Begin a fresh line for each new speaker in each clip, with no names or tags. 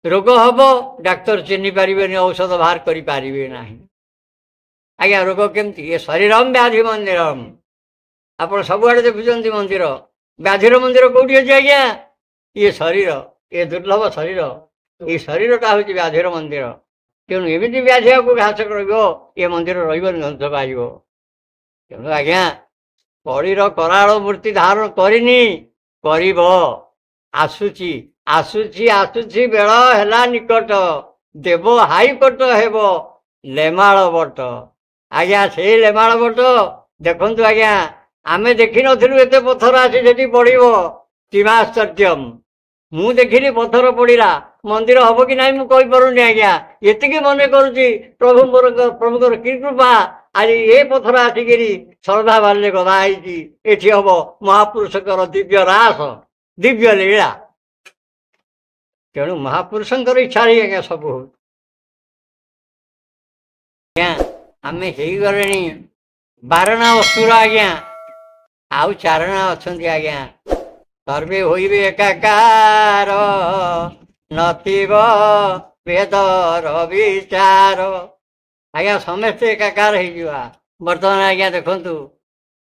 रोग हम डाक्तर चिन्ह पारे औषध बाहर करें ना आज्ञा रोग केमती ये शरीरम व्याधि मंदिरम आप सबुआड़े देखुं मंदिर व्याधिर मंदिर कौटी अच्छे आज्ञा ये शरीर ये दुर्लभ शरीर ये शरीरटा हूँ व्याधिर मंदिर तेणु एमती व्याधि को घास कर ये मंदिर रंश पाइब तेणु आज्ञा कड़ीर कराल मूर्ति धारण करनी कर आसुची आसुची आसुची बेल है निकट देव हाईकोर्ट हेब लेमाल बट आज्ञा से लेमाल बट देखु आज्ञा आमे देखी नथिलु एते पत्थर आसी सेठी पड़िबो तीमाश्चर्यम मु देखिली पत्थर पड़ा मंदिर हम कि ना मुझे पारुनी आज्ञा ये मन करुच्ची प्रभुଙ୍କର कि कृपा आज ये पत्थर आसिक श्रद्धा बाल्य गदाई एटी हम महापुरुषर दिव्य रास दिव्य लीला तेणु महापुरुषर इच्छा आज्ञा सब आम हो गले 12 असुर आज्ञा आउ 4 अच्छा आज्ञा सर्वे होइबे एकाकार नथिब वेदर विचार आज्ञा समस्ते एकाकार हो बर्तमान आज्ञा देखु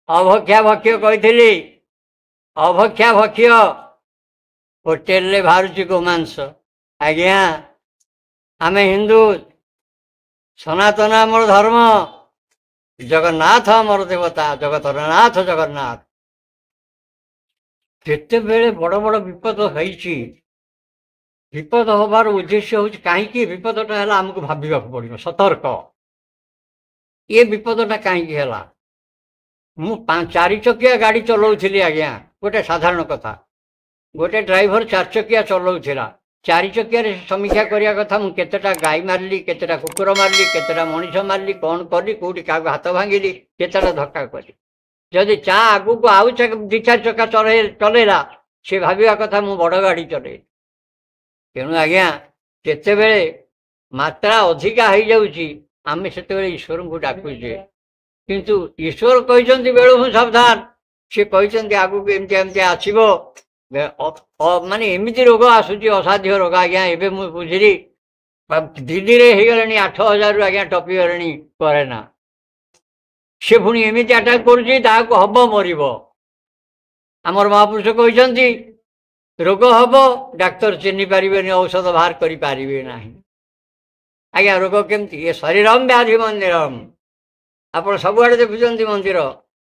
अभक्षा भक्ष्य कही अभक्षा भक्ष्य होटेल बाहर गोमांस आज्ञा आम हिंदू सनातन आमर धर्म जगन्नाथ आमर देवता जगतर नाथ जगन्नाथ जिते बेले बड़ बड़ विपद होइछि विपद हबार उद्देश्य हूँ कहीं विपदटा है आमको भाविबा पड़ो सतर्क ये विपदटा कहीं मु 4 चकिया गाड़ी चलाऊली आज्ञा गोटे साधारण कथा गोटे ड्राइवर 4 चकिया चलाऊला 4 चकिया समीक्षा करने कथा मुझे गाई मारली केतेटा कुकुर मारली केतेटा मनीष मारली कौन कली कौटी क्या हाथ भांगिली केतेटा धक्का कली जदि चा आगू को आउ 2-4 चक्का चलेला सी भाविया कथा मु बड़ गाड़ी चले तेणु आज्ञा केते बेले मात्रा अधिका हो जाऊँगी आम से ईश्वर को डाकुचे किंतु ईश्वर कहते बेलू सावधान सी कहते आगू को एमती एमती आसो माने एमती रोग आसूची असाध्य रोग आज्ञा एवं मुझे बुझिली दिल्ली रे हो गले 8,000 रु आज्ञा टपी गले करे ना से पुणी एमती आटाक कर हम मरब आमर महापुरुष कहते रोग हम डाक्तर चिन्ह पारे औषध बाहर करें ना आज्ञा रोग केमती ये शरीरम व्याधि मंदिरम आप सबुआड़े देखुं मंदिर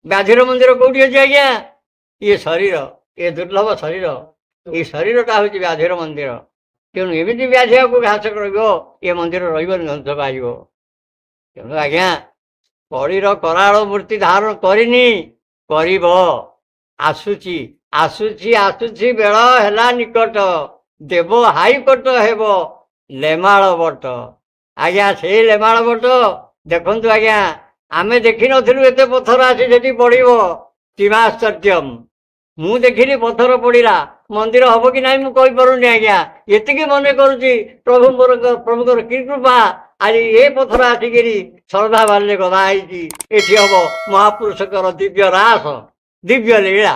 व्याधिर मंदिर कौटी अच्छे आज्ञा ये शरीर ये दुर्लभ शरीर ये शरीरटा हूँ व्याधिर मंदिर तेणु एमती व्याधि को घास कर ये मंदिर रंश पाइब तेणु आज्ञा कड़ीर कराल मूर्ति धारण करनी कर आसुची आसुची आसुची बेल है निकट देव हाईकोर्ट हेब लेमाल बट आज्ञा से लेमाल बट देखु आज्ञा आमे देखी नथिलु एते पत्थर आसी सेठी पड़िबो तीमाश्चर्यम मु देखिली पत्थर पड़ा मंदिर हम कि ना मुझे पारुनी आज्ञा ये मन करुच्ची प्रभुଙ୍କର कि कृपा आज ये पत्थर आसिक श्रद्धा बाल्य गदाई एटी हम महापुरुषर दिव्य रास दिव्य लीला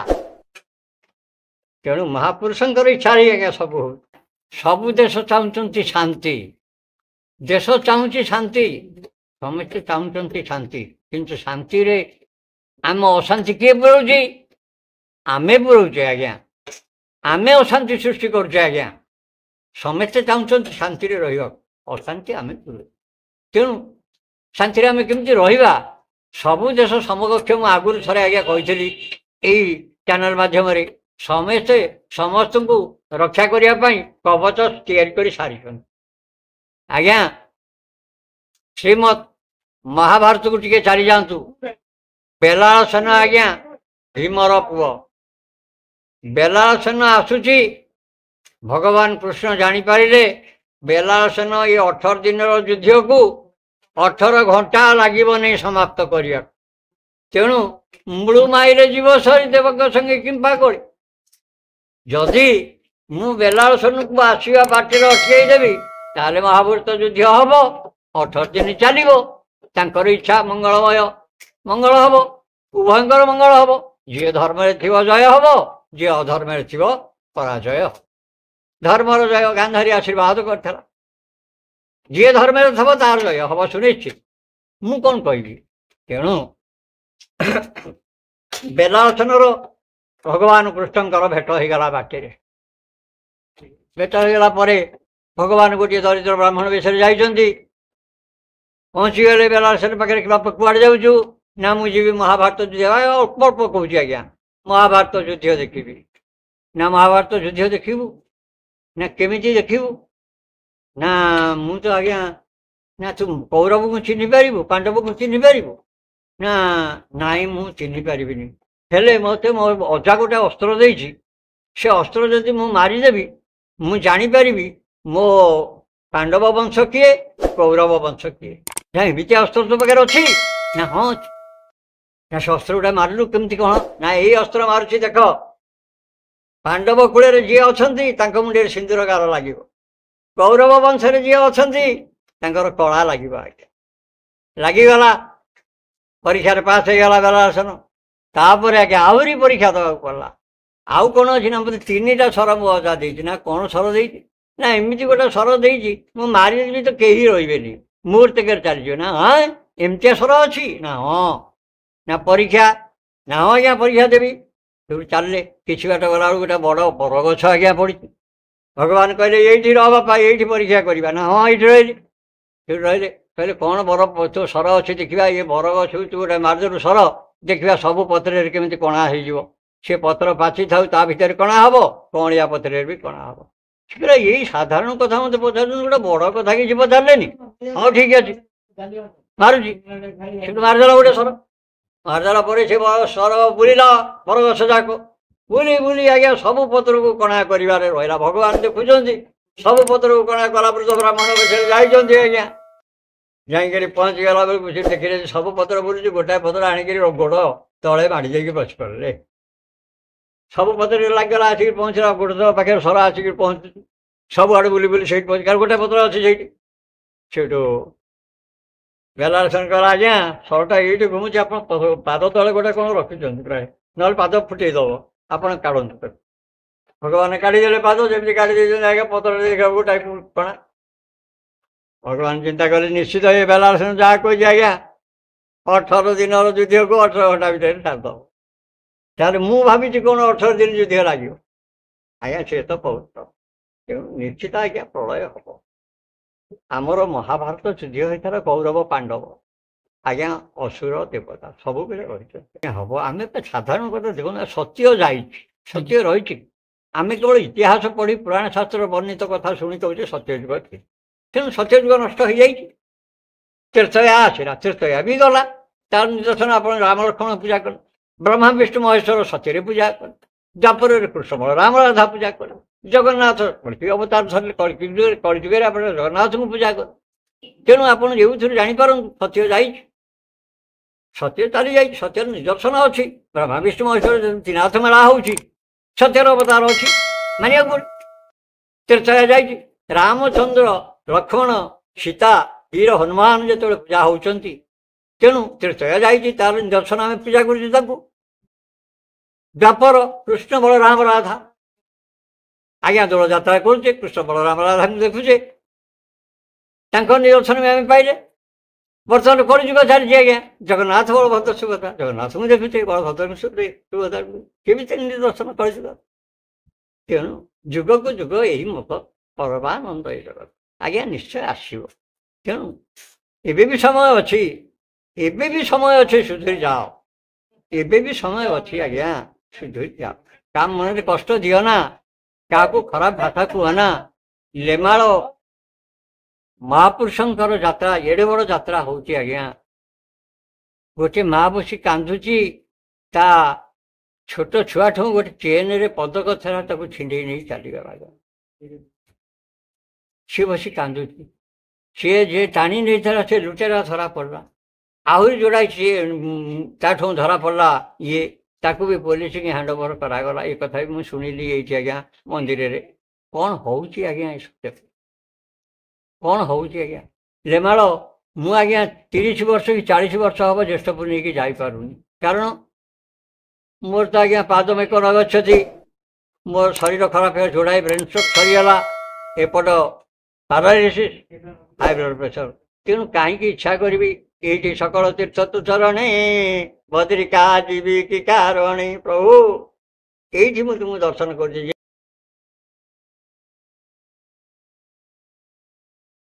तेणु महापुरुषर इच्छा आज्ञा सब देश चाहते शांति देश चाहूँ शांति समस्ते चाहते शांति किंतु शांति रे आम अशांति किए पुरोची आमे पुरोचे आज्ञा आमे अशांति सृष्टि करुचे आज्ञा समस्ते चाहते शांति रे रहिबा अशांति आमे पुरो तेणु शांति रे आमे केमती रहिबा सबु देश समकक्ष मु आगुरी थरे आज्ञा कही यही चैनल माध्यम समस्ते समस्त को रक्षा करने कवच तैयारी सारी आज्ञा श्रीमद महाभारत को टिके चली जातु बेलाल सेन आज्ञा भीमर पुओ बेलाल सेन आसुची भगवान कृष्ण जानीपारे बेलाल सेन ये 18 दिन युद्ध को 18 घंटा लगे नहीं समाप्त करिया तेणु मूलू माइरे जीव सरी देवक संगे किंपा कर जदि मु बेलाल सेन को आसवा बाटर अटकईदेवी ताले महाभारत युद्ध हम 18 दिन चलो तांकर इच्छा मंगलमय मंगल हम उभयंकर मंगल हम जी धर्म थी जय हम जी अधर्म थी पराजय। ଧର୍ମର ଜୟ ଗାନ୍ଧାରୀ ଆଶୀର୍ବାଦ କରିଥିଲା। ଯିଏ ଧର୍ମରେ ଥବ ତାର ଜୟ ହବ ସୁନିଶ୍ଚିତ। ମୁଁ କ'ଣ କହିବି? ତେଣୁ ବେଲାସନର ଭଗବାନ କୃଷ୍ଣଙ୍କର ଭେଟ ହେଇଗଲା ବାଟରେ। ଭେଟ ହେଇଗଲା ପରେ ଭଗବାନ ଗୋଟିଏ ଦରିଦ୍ର ବ୍ରାହ୍ମଣ ବେଶରେ ଯାଇଛନ୍ତି। ପହଞ୍ଚିଗଲେ ବେଲାସନ ପାଖରେ, ବାପ କୁଆଡ଼େ ଯାଉଛୁ? ନା ମୁଁ ଯିବି ମହାଭାରତ ଯୁଦ୍ଧ। ଅଳ୍ପ ଅଳ୍ପ କହୁଛି ଆଜ୍ଞା, ମହାଭାରତ ଯୁଦ୍ଧ ଦେଖିବି। ନା ମହାଭାରତ ଯୁଦ୍ଧ ଦେଖିବୁ? ନା କେମିତି ଦେଖିବୁ? ନା ମୁଁ ତ ଆଜ୍ଞା, ନା ତୁ କୌରବକୁ ଚିହ୍ନି ପାରିବୁ, ପାଣ୍ଡବକୁ ଚିହ୍ନି ପାରିବୁ? ନା ନାଇଁ ମୁଁ ଚିହ୍ନି ପାରିବିନି। ହେଲେ ମୋତେ ମୋ ଅଜା ଗୋଟେ ଅସ୍ତ୍ର ଦେଇଛି, ସେ ଅସ୍ତ୍ର ଯଦି ମୁଁ ମାରିଦେବି ମୁଁ ଜାଣିପାରିବି ମୋ ପାଣ୍ଡବ ବଂଶ କିଏ, କୌରବ ବଂଶ କିଏ। ନା ଏମିତି ଅସ୍ତ୍ର ତୋ ପାଖରେ ଅଛି? ନା ହଁ ଅଛି। ନା ସେ ଅସ୍ତ୍ର ଗୁଡ଼ା ମାରିଲୁ କେମିତି କ'ଣ? ନା ଏଇ ଅସ୍ତ୍ର ମାରୁଛି ଦେଖ, ପାଣ୍ଡବ କୂଳରେ ଯିଏ ଅଛନ୍ତି ତାଙ୍କ ମୁଣ୍ଡରେ ସିନ୍ଦୁର ଗାର ଲାଗିବ, କୌରବ ବଂଶରେ ଯିଏ ଅଛନ୍ତି ତାଙ୍କର କଳା ଲାଗିବ। ଆଜ୍ଞା ଲାଗିଗଲା, ପରୀକ୍ଷାରେ ପାସ୍ ହେଇଗଲା ବେଲାସନ। ତାପରେ ଆଜ୍ଞା ଆହୁରି ପରୀକ୍ଷା ଦେବାକୁ ପଡ଼ିଲା। ଆଉ କ'ଣ ଅଛି ନା ମୋତେ 3ଟା ସର ମୋ ଅଜା ଦେଇଛି। ନା କ'ଣ ସର ଦେଇଛି? ନା ଏମିତି ଗୋଟେ ସର ଦେଇଛି, ମୁଁ ମାରିଦେବି ତ କେହି ରହିବେନି, ମୁହୂର୍ତ୍ତକରେ ଚାଲିଯିବ। ନା ହଁ ଏମିତିଆ ସର ଅଛି? ନା ହଁ। ନା ପରୀକ୍ଷା? ନା ହଁ ଆଜ୍ଞା ପରୀକ୍ଷା ଦେବି। ସେଠୁ ଚାଲିଲେ, କିଛି ବାଟ ଗଲାବେଳକୁ ଗୋଟେ ବଡ଼ ବରଗଛ ଆଜ୍ଞା ପଡ଼ିଛି। ଭଗବାନ କହିଲେ ଏଇଠି ରହ ବାପା, ଏଇଠି ପରୀକ୍ଷା କରିବା। ନା ହଁ ଏଇଠି ରହିଲି। ସେଠି ରହିଲେ, କହିଲେ କ'ଣ ବର ତୋ ସର ଅଛି ଦେଖିବା। ଇଏ ବରଗଛ ତୁ ଗୋଟେ ମାରିଦେଲୁ ସର, ଦେଖିବା ସବୁ ପତ୍ରରେ କେମିତି କଣା ହେଇଯିବ। ସେ ପତ୍ର ପାଚିଥାଉ ତା ଭିତରେ କଣା ହବ, କଅଁଳିଆ ପତ୍ରରେ ବି କଣା ହବ। ସେଟା ଏଇ ସାଧାରଣ କଥା ମୋତେ ପଚାରୁଛନ୍ତି, ଗୋଟେ ବଡ଼ କଥା କିଛି ପଚାରିଲେନି। ହଉ ଠିକ ଅଛି, ମାରୁଛି। ସେଠୁ ମାରିଦେଲା ଗୋଟେ ସର। ମାରିଦେଲା ପରେ ସେ ସର ବୁଲିଲା ବରଗଛ ଯାକ, ବୁଲି ବୁଲି ଆଜ୍ଞା ସବୁ ପତ୍ରକୁ କଣା କରିବାରେ ରହିଲା। ଭଗବାନ ଦେଖୁଛନ୍ତି, ସବୁ ପତ୍ରକୁ କଣା କଲା ପରେ ତ ବ୍ରାହ୍ମଣ ବେଶରେ ଯାଇଛନ୍ତି ଆଜ୍ଞା। ଯାଇକରି ପହଞ୍ଚିଗଲା ବେଳକୁ ସେ ଦେଖିଲେ ସବୁ ପତ୍ର ବୁଲୁଛି, ଗୋଟାଏ ପତ୍ର ଆଣିକରି ଗୋଡ଼ ତଳେ ମାଡ଼ି ଦେଇକି ବସି ପଡ଼ିଲେ। ସବୁ ପତ୍ରରେ ଲାଗିଗଲା, ଆସିକି ପହଞ୍ଚିଲା ଗୋଡ଼ ପାଖରେ ସର ଆସିକି ପହଞ୍ଚୁଛି। ସବୁଆଡ଼େ ବୁଲି ବୁଲି ସେଇଠି ପହଞ୍ଚି, କାରଣ ଗୋଟେ ପତ୍ର ଅଛି ସେଇଠି। ସେଇଠୁ ବେଲାସନ କହିଲା ଆଜ୍ଞା ସରଟା ଏଇଠି ଘୁମୁଛି, ଆପଣ ପାଦ ତଳେ ଗୋଟେ କ'ଣ ରଖିଛନ୍ତି ପ୍ରାୟ, ନହେଲେ ପାଦ ଫୁଟେଇ ଦେବ, ଆପଣ କାଢ଼ନ୍ତୁ। ଭଗବାନ କାଢ଼ିଦେଲେ ପାଦ, ଯେମିତି କାଢ଼ି ଦେଇଛନ୍ତି ଆଜ୍ଞା ପତ୍ରରେ ଦେଖିବାକୁ ଗୋଟାଏ କଣା। ଭଗବାନ ଚିନ୍ତା କଲେ ନିଶ୍ଚିତ ଏ ବେଲାସନ ଯାହା କହିଛି ଆଜ୍ଞା 18 ଦିନର ଯୁଦ୍ଧକୁ 18 ଘଣ୍ଟା ଭିତରେ ସାରିଦେବ। ତାହେଲେ ମୁଁ ଭାବିଛି କ'ଣ 18 ଦିନ ଯୁଦ୍ଧ ଲାଗିବ? ଆଜ୍ଞା ସେ ତ ପବିତ୍ର, ତେଣୁ ନିଶ୍ଚିତ ଆଜ୍ଞା ପ୍ରଳୟ ହବ। ଆମର ମହାଭାରତ ଯୁଦ୍ଧ ହୋଇଥିଲା କୌରବ ପାଣ୍ଡବ, ଆଜ୍ଞା ଅସୁର ଦେବତା ସବୁବେଳେ ରହିଛନ୍ତି। ହବ ଆମେ ସାଧାରଣ କଥା ଦେଖୁନ, ସତ୍ୟ ଯାଇଛି, ସତ୍ୟ ରହିଛି। ଆମେ କେବଳ ଇତିହାସ ପଢ଼ି ପୁରାଣ ଶାସ୍ତ୍ର ବର୍ଣ୍ଣିତ କଥା ଶୁଣି କହୁଛେ ସତ୍ୟ ଯୁଗ ଠିକ। ତେଣୁ ସତ୍ୟ ଯୁଗ ନଷ୍ଟ ହେଇଯାଇଛି। ତୀର୍ଥୟା ଆସିଲା, ତୀର୍ଥୟା ବି ଗଲା। ତାର ନିଦର୍ଶନ ଆପଣ ରାମ ଲକ୍ଷ୍ମଣ ପୂଜା କଲେ, ବ୍ରହ୍ମା ବିଷ୍ଣୁ ମହେଶ୍ୱର ସତ୍ୟରେ ପୂଜା କଲେ, ଦ୍ୱାପରରେ କୃଷ୍ଣ ରାମ ରାଧା ପୂଜା କଲେ, ଜଗନ୍ନାଥ କଳିକି ଅବତାର ଧରିଲେ, କଳିଯୁଗରେ ଆପଣ ଜଗନ୍ନାଥଙ୍କୁ ପୂଜା କଲେ। ତେଣୁ ଆପଣ ଯେଉଁଥିରୁ ଜାଣିପାରନ୍ତୁ ସତ୍ୟ ଯାଇଛି, ସତ୍ୟ ଚାଲିଯାଇଛି, ସତ୍ୟର ନିଦର୍ଶନ ଅଛି। ବ୍ରହ୍ମା ବିଷ୍ଣୁ ମହେଶ୍ୱର ତ୍ରିନାଥ ମେଳା ହେଉଛି, ସତ୍ୟର ଅବତାର ଅଛି, ମାନିବାକୁ ପଡ଼ିବ। ତୀର୍ଥୟା ଯାଇଛି, ରାମଚନ୍ଦ୍ର ଲକ୍ଷ୍ମଣ ସୀତା ବୀର ହନୁମାନ ଯେତେବେଳେ ପୂଜା ହେଉଛନ୍ତି, ତେଣୁ ତୀର୍ଥୟା ଯାଇଛି, ତାର ନିଦର୍ଶନ ଆମେ ପୂଜା କରୁଛୁ ତାଙ୍କୁ। ଦ୍ୱାପର କୃଷ୍ଣ ବଳରାମ ରାଧା, ଆଜ୍ଞା ଦୋଳଯାତ୍ରା କରୁଛେ, କୃଷ୍ଣ ବଳରାମ ରାଧାଙ୍କୁ ଦେଖୁଛେ, ତାଙ୍କ ନିଦର୍ଶନ ବି ଆମେ ପାଇଲେ। ବର୍ତ୍ତମାନ କଳିଯୁଗ ଚାଲିଛି ଆଜ୍ଞା, ଜଗନ୍ନାଥ ବଳଭଦ୍ର ସୁଭଦ୍ରା, ଜଗନ୍ନାଥଙ୍କୁ ଦେଖୁଛେ, ବଳଭଦ୍ରଙ୍କୁ ସୁଭଦ୍ରାଙ୍କୁ କେମିତି ନିଦର୍ଶନ କଳିଯୁଗ। ତେଣୁ ଯୁଗକୁ ଯୁଗ ଏହି ମତ ପରମାନନ୍ଦ ଏଇ ଜଗତ ଆଜ୍ଞା ନିଶ୍ଚୟ ଆସିବ। ତେଣୁ ଏବେ ବି ସମୟ ଅଛି, ଏବେ ବି ସମୟ ଅଛି, ସୁଧୁରି ଯାଅ, ଏବେ ବି ସମୟ ଅଛି ଆଜ୍ଞା, ସୁଧୁରି ଯାଅ। କାହା ମନରେ କଷ୍ଟ ଦିଅ ନା, କାହାକୁ ଖରାପ ଭାଷା କୁହ ନା। ଲେମାଳ ମହାପୁରୁଷଙ୍କର ଯାତ୍ରା, ଏଡ଼େ ବଡ଼ ଯାତ୍ରା ହେଉଛି ଆଜ୍ଞା। ଗୋଟେ ମା ବସି କାନ୍ଦୁଛି, ତା ଛୋଟ ଛୁଆଠୁ ଗୋଟେ ଚେନରେ ପଦକ ଥିଲା, ତାକୁ ଛିଣ୍ଡେଇ ନେଇ ଚାଲିଗଲା। ସିଏ ବସି କାନ୍ଦୁଛି, ସିଏ ଯିଏ ଟାଣି ନେଇଥିଲା ସେ ଲୁଟେରା ଧରା ପଡ଼ିଲା, ଆହୁରି ଯୋଡ଼ାଏ ସିଏ ତାଠୁ ଧରା ପଡ଼ିଲା, ଇଏ ତାକୁ ବି ପୋଲିସକି ହ୍ୟାଣ୍ଡ ଓଭର କରାଗଲା। ଏ କଥା ବି ମୁଁ ଶୁଣିଲି ଏଇଠି ଆଜ୍ଞା ମନ୍ଦିରରେ। କ'ଣ ହେଉଛି ଆଜ୍ଞା ଏ ସତ୍ୟ, କ'ଣ ହେଉଛି ଆଜ୍ଞା? ଲେମାଳ ମୁଁ ଆଜ୍ଞା 30 ବର୍ଷ କି 40 ବର୍ଷ ହେବ ଜ୍ୟେଷ୍ଠପୁର ନେଇକି ଯାଇପାରୁନି, କାରଣ ମୋର ତ ଆଜ୍ଞା ପାଦ ମେକ ନଗଚ୍ଛତି, मोर शरीर खराब है जोड़ाए ब्रेन स्ट्रोक सरीगला एपट पारालिसिस हाई ब्लड प्रेसर तेणु कहीं इच्छा करी ये सकल तीर्थ तु चरणे बद्रिका जीवी की कारणे प्रभु ये तुम दर्शन कर